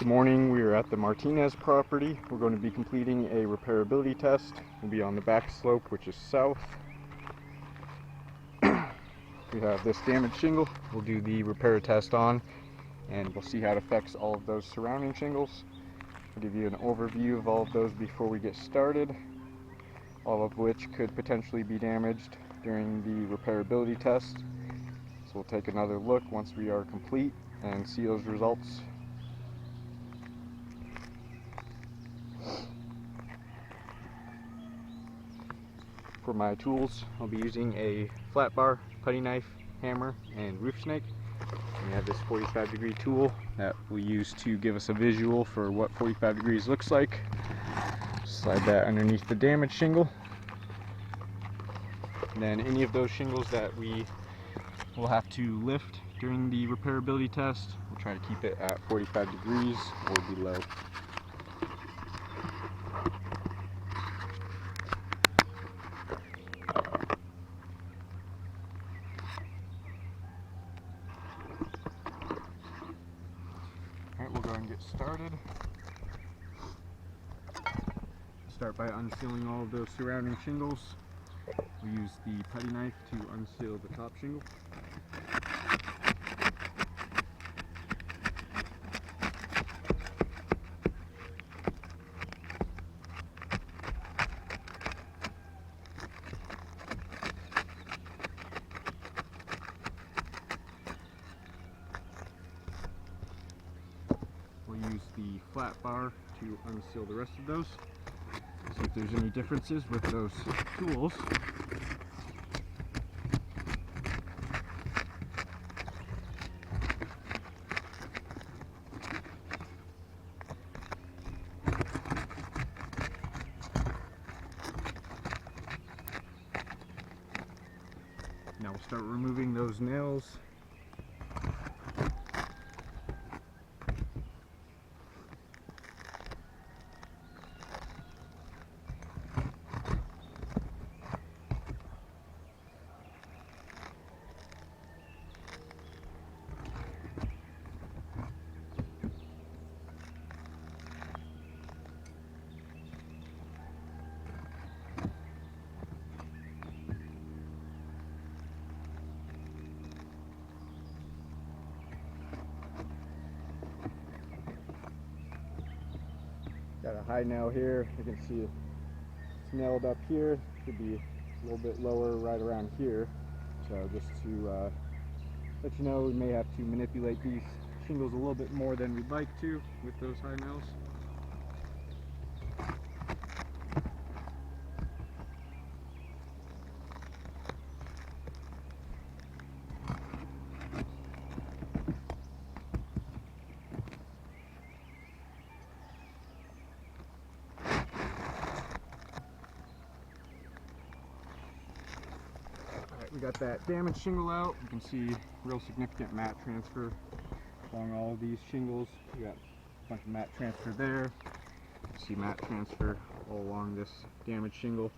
Good morning, we are at the Martinez property. We're going to be completing a repairability test. We'll be on the back slope, which is south. We have this damaged shingle we'll do the repair test on, and we'll see how it affects all of those surrounding shingles. I'll give you an overview of all of those before we get started, all of which could potentially be damaged during the repairability test. So we'll take another look once we are complete and see those results. For my tools, I'll be using a flat bar, putty knife, hammer, and roof snake. We have this 45-degree tool that we use to give us a visual for what 45 degrees looks like. Slide that underneath the damaged shingle. And then any of those shingles that we will have to lift during the repairability test, we'll try to keep it at 45 degrees or below. Alright, we'll go ahead and get started. Start by unsealing all of those surrounding shingles. We'll use the putty knife to unseal the top shingle. We'll use the flat bar to unseal the rest of those. See if there's any differences with those tools. Now we'll start removing those nails. Got a high nail here. You can see it's nailed up here. Should be a little bit lower right around here. So just to let you know, we may have to manipulate these shingles a little bit more than we'd like to with those high nails. We got that damaged shingle out. You can see real significant mat transfer along all of these shingles. We got a bunch of mat transfer there. You can see mat transfer all along this damaged shingle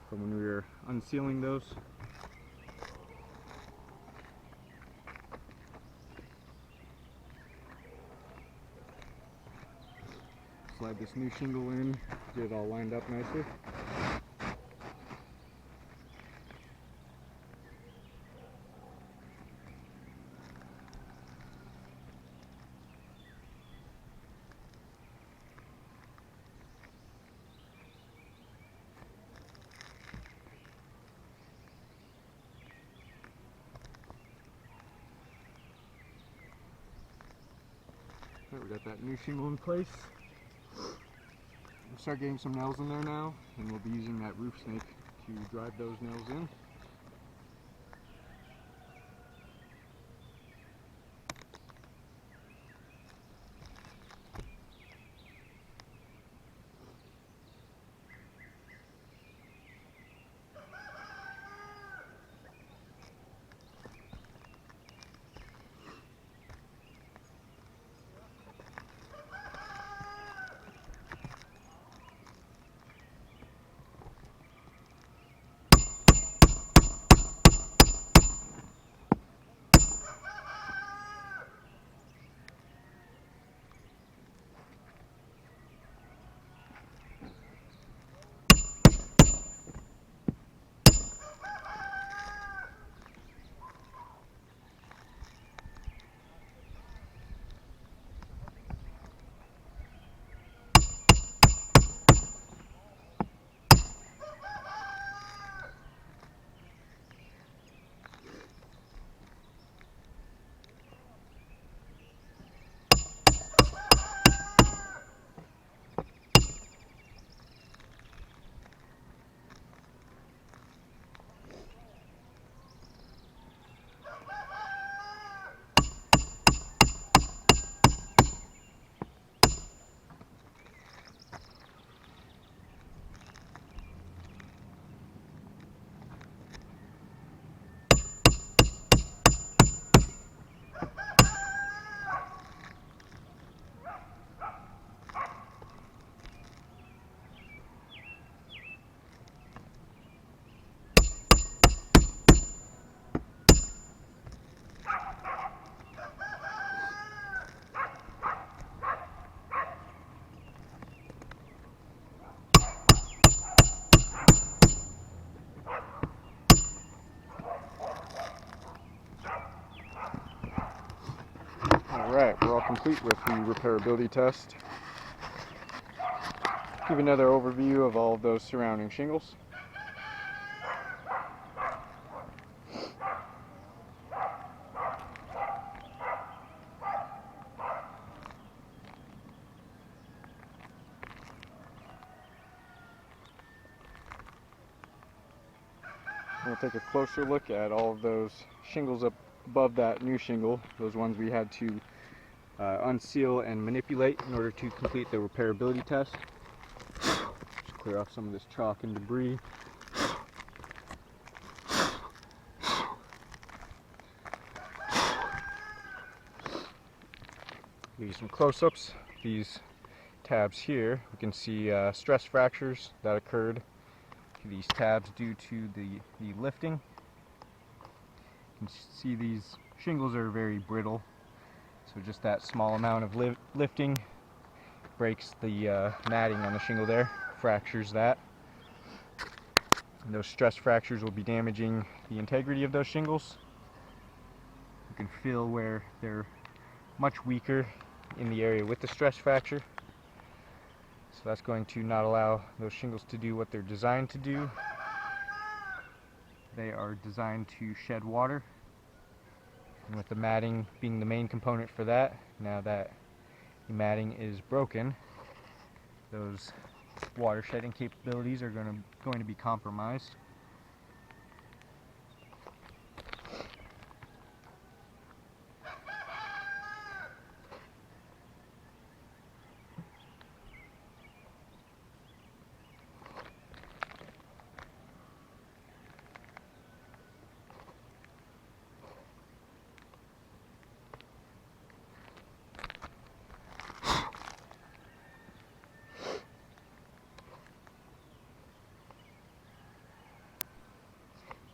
from when we were unsealing those. Slide this new shingle in, get it all lined up nicely. We got that new shingle in place. We'll start getting some nails in there now, and we'll be using that roof snake to drive those nails in. Alright, we're all complete with the repairability test. Give another overview of all of those surrounding shingles. We'll take a closer look at all of those shingles up above that new shingle, those ones we had to unseal and manipulate in order to complete the repairability test. Just clear off some of this chalk and debris. Give you some close-ups. These tabs here, you can see stress fractures that occurred to these tabs due to the lifting. You can see these shingles are very brittle, so just that small amount of lifting breaks the matting on the shingle there, fractures that. And those stress fractures will be damaging the integrity of those shingles. You can feel where they're much weaker in the area with the stress fracture. So that's going to not allow those shingles to do what they're designed to do. They are designed to shed water. And with the matting being the main component for that, now that the matting is broken, those water shedding capabilities are going to be compromised.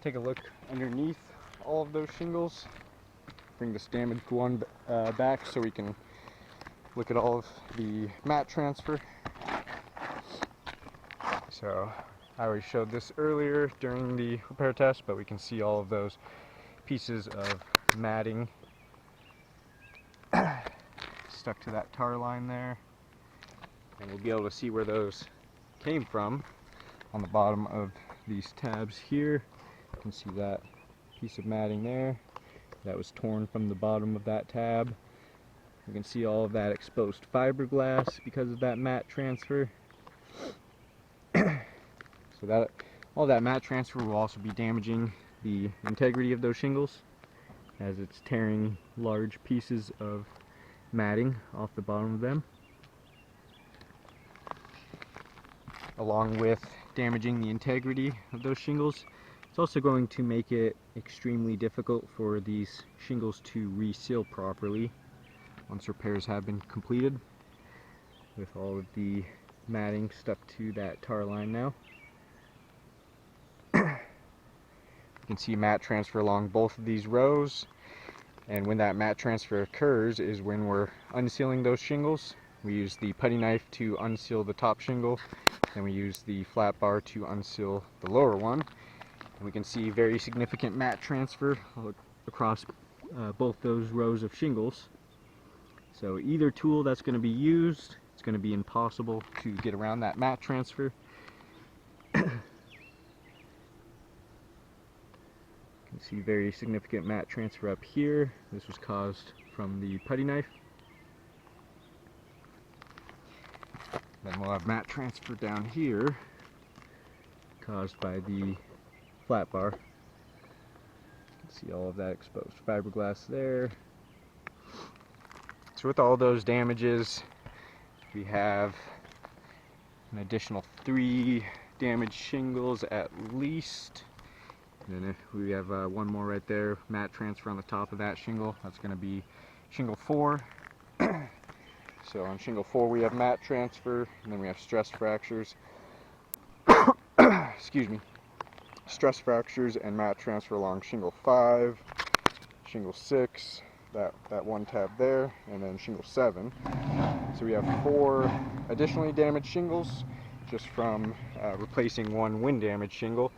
Take a look underneath all of those shingles. Bring this damaged one back so we can look at all of the mat transfer. So I already showed this earlier during the repair test, but we can see all of those pieces of matting stuck to that tar line there. And we'll be able to see where those came from on the bottom of these tabs here. You can see that piece of matting there that was torn from the bottom of that tab. You can see all of that exposed fiberglass because of that mat transfer. So that all that mat transfer will also be damaging the integrity of those shingles, as it's tearing large pieces of matting off the bottom of them, along with damaging the integrity of those shingles. It's also going to make it extremely difficult for these shingles to reseal properly once repairs have been completed, with all of the matting stuck to that tar line now. You can see mat transfer along both of these rows, and when that mat transfer occurs is when we're unsealing those shingles. We use the putty knife to unseal the top shingle, and we use the flat bar to unseal the lower one. And we can see very significant mat transfer across both those rows of shingles. So either tool that's going to be used, it's going to be impossible to get around that mat transfer. You can see very significant mat transfer up here. This was caused from the putty knife. Then we'll have mat transfer down here caused by the flat bar. You can see all of that exposed fiberglass there. So with all those damages, we have an additional 3 damaged shingles at least. And then we have one more right there, mat transfer on the top of that shingle. That's going to be shingle 4. So on shingle 4 we have mat transfer, and then we have stress fractures. Excuse me. Stress fractures and mat transfer along shingle 5, shingle 6, that one tab there, and then shingle 7. So we have 4 additionally damaged shingles just from replacing one wind damaged shingle,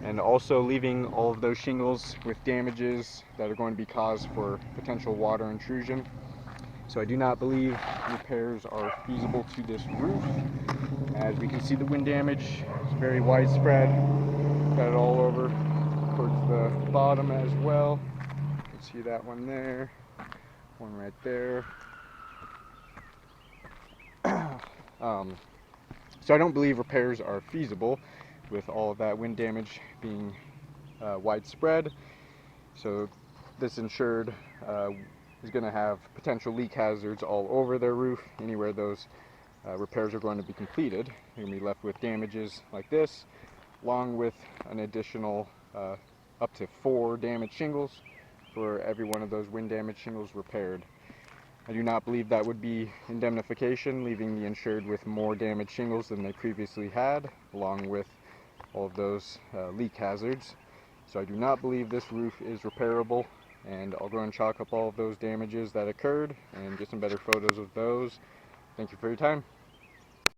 and also leaving all of those shingles with damages that are going to be caused for potential water intrusion. So I do not believe repairs are feasible to this roof. As we can see, the wind damage is very widespread. Got it all over towards the bottom as well. You can see that one there, one right there. So I don't believe repairs are feasible with all of that wind damage being widespread. So this insured is going to have potential leak hazards all over their roof. Anywhere those repairs are going to be completed, you're going to be left with damages like this, along with an additional up to 4 damaged shingles for every one of those wind damaged shingles repaired. I do not believe that would be indemnification, leaving the insured with more damaged shingles than they previously had, along with all of those leak hazards. So I do not believe this roof is repairable, and I'll go and chalk up all of those damages that occurred and get some better photos of those. Thank you for your time.